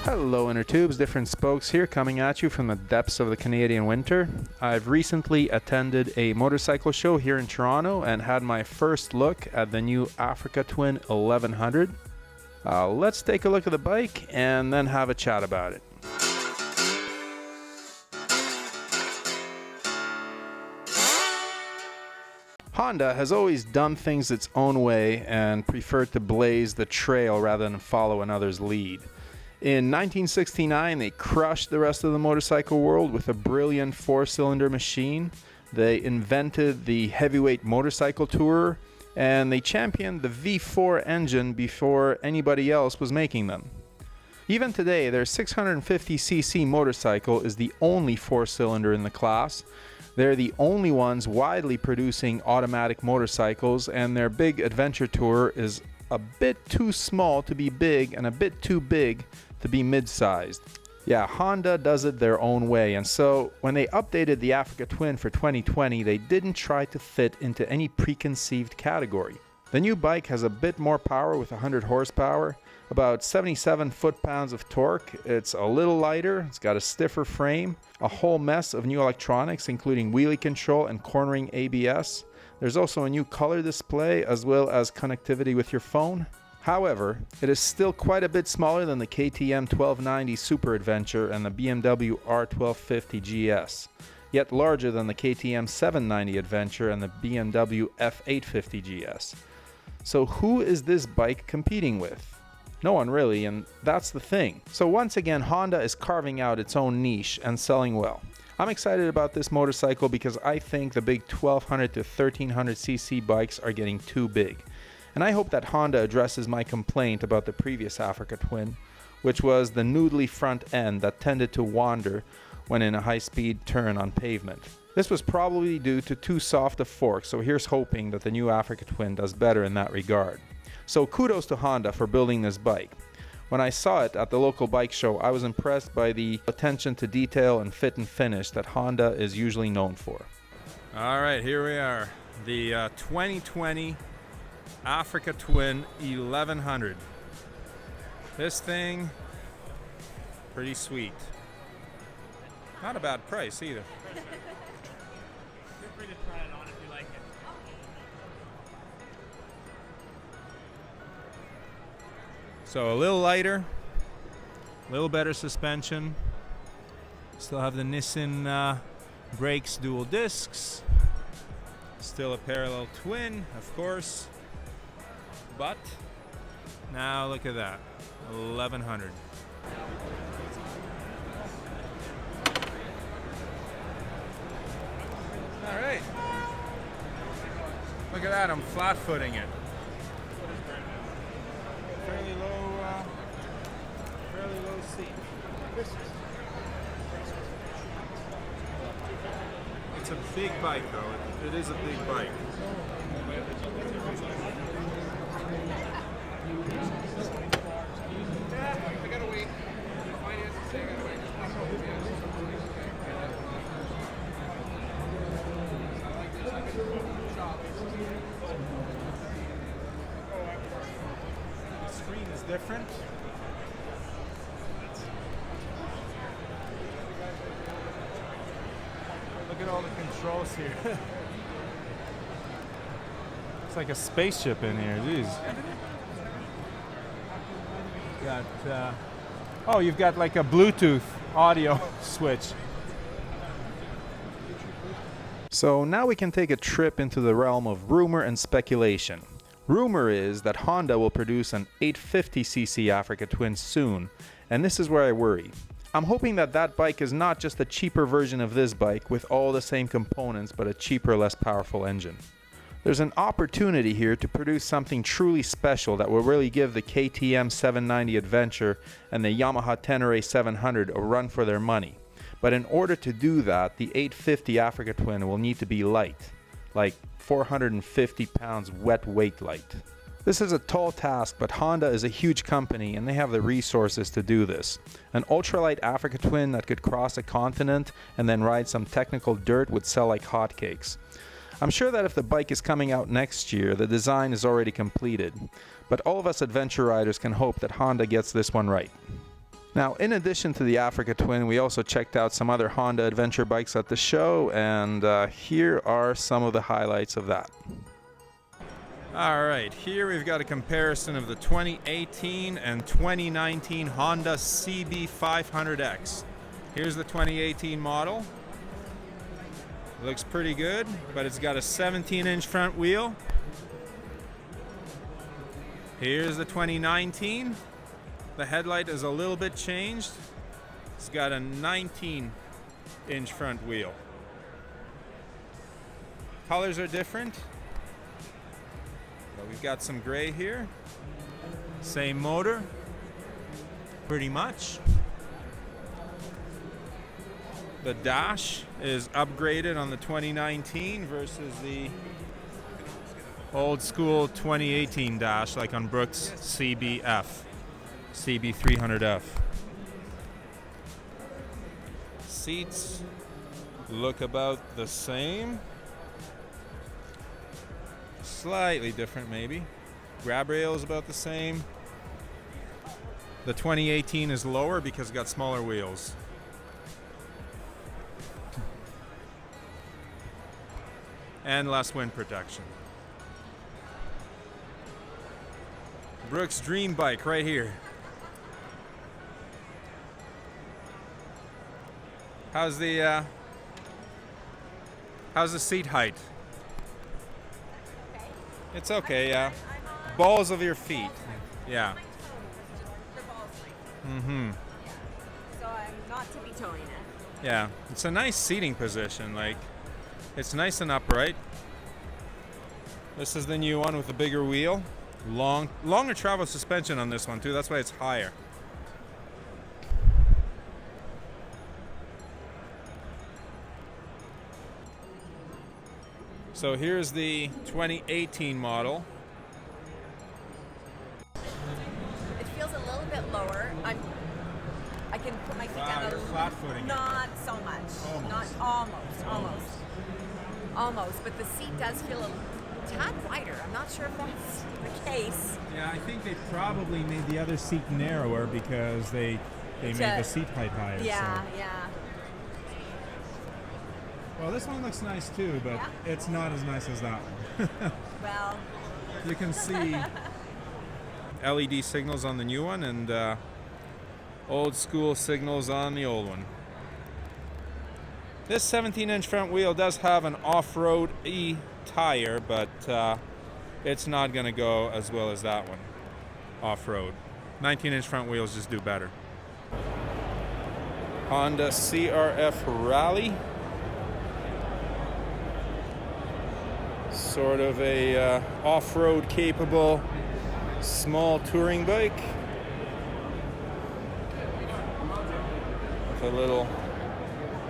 Hello inner tubes, different spokes here coming at you from the depths of the Canadian winter. I've recently attended a motorcycle show here in Toronto and had my first look at the new Africa Twin 1100. Let's take a look at the bike and then have a chat about it. Honda has always done things its own way and preferred to blaze the trail rather than follow another's lead. In 1969, they crushed the rest of the motorcycle world with a brilliant four-cylinder machine. They invented the heavyweight motorcycle tourer, and they championed the V4 engine before anybody else was making them. Even today, their 650cc motorcycle is the only four-cylinder in the class. They're the only ones widely producing automatic motorcycles, and their big adventure tourer is a bit too small to be big and a bit too big to be mid-sized. Yeah, Honda does it their own way, and so when they updated the Africa Twin for 2020, they didn't try to fit into any preconceived category. The new bike has a bit more power with 100 horsepower, about 77 foot-pounds of torque. It's a little lighter, it's got a stiffer frame, a whole mess of new electronics including wheelie control and cornering ABS. There's also a new color display as well as connectivity with your phone. However, it is still quite a bit smaller than the KTM 1290 Super Adventure and the BMW R1250 GS, yet larger than the KTM 790 Adventure and the BMW F850 GS. So who is this bike competing with? No one really, and that's the thing. So once again, Honda is carving out its own niche and selling well. I'm excited about this motorcycle because I think the big 1200 to 1300cc bikes are getting too big. And I hope that Honda addresses my complaint about the previous Africa Twin, which was the noodly front end that tended to wander when in a high-speed turn on pavement. This was probably due to too soft a fork, so here's hoping that the new Africa Twin does better in that regard. So kudos to Honda for building this bike. When I saw it at the local bike show, I was impressed by the attention to detail and fit and finish that Honda is usually known for. Alright, here we are. The 2020 Africa Twin 1100. This thing, pretty sweet. Not a bad price either. Feel free to try it on if you like it. So a little lighter, a little better suspension. Still have the Nissan brakes, dual discs. Still a parallel twin, of course. But now look at that, 1100. All right. Look at that, I'm flat-footing it. Fairly low seat. It's a big bike though, it is a big bike. I gotta wait. Finances say I gotta wait. The screen is different. Look at all the controls here. It's like a spaceship in here, jeez. You've got like a Bluetooth audio switch. So now we can take a trip into the realm of rumor and speculation. Rumor is that Honda will produce an 850cc Africa Twin soon, and this is where I worry. I'm hoping that that bike is not just a cheaper version of this bike with all the same components but a cheaper, less powerful engine. There's an opportunity here to produce something truly special that will really give the KTM 790 Adventure and the Yamaha Tenere 700 a run for their money. But in order to do that, the 850 Africa Twin will need to be light, like 450 pounds wet weight light. This is a tall task, but Honda is a huge company and they have the resources to do this. An ultralight Africa Twin that could cross a continent and then ride some technical dirt would sell like hotcakes. I'm sure that if the bike is coming out next year, the design is already completed, but all of us adventure riders can hope that Honda gets this one right. Now, in addition to the Africa Twin, we also checked out some other Honda adventure bikes at the show, and here are some of the highlights of that. Alright, here we've got a comparison of the 2018 and 2019 Honda CB500X. Here's the 2018 model. Looks pretty good, but it's got a 17-inch front wheel. Here's the 2019. The headlight is a little bit changed. It's got a 19-inch front wheel. Colors are different. But we've got some gray here. Same motor, pretty much. The dash is upgraded on the 2019 versus the old school 2018 dash, like on Brooks' CB300F. Seats look about the same. Slightly different maybe. Grab rail is about the same. The 2018 is lower because it's got smaller wheels. And less wind protection. Brooks' dream bike right here. How's the seat height? Okay. It's okay, yeah. Balls of your feet. Yeah. The balls length. Mm-hmm. Yeah. So I'm not tippy-toeing it. Yeah. It's a nice seating position. Like, it's nice and upright. This is the new one with the bigger wheel. Longer travel suspension on this one too. That's why it's higher. So here's the 2018 model. It feels a little bit lower. I can put my feet down you're flat footing it. Not so much. Almost. Not almost. But the seat does feel a tad wider. I'm not sure if that's the case. Yeah, I think they probably made the other seat narrower because they made the seat height higher. Yeah, so. yeah. Well, this one looks nice too, but Yeah. it's not as nice as that one. Well, You can see LED signals on the new one and old school signals on the old one. This 17-inch front wheel does have an off-road-y tire, but it's not going to go as well as that one off-road. 19-inch front wheels just do better. Honda CRF Rally. Sort of a off-road capable small touring bike with a little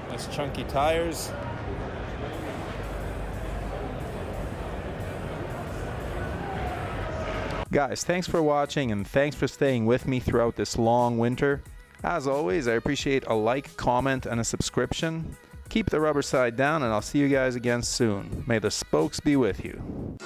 nice chunky tires. Guys, thanks for watching and thanks for staying with me throughout this long winter. As always, I appreciate a like, comment, and a subscription. Keep the rubber side down, and I'll see you guys again soon. May the spokes be with you.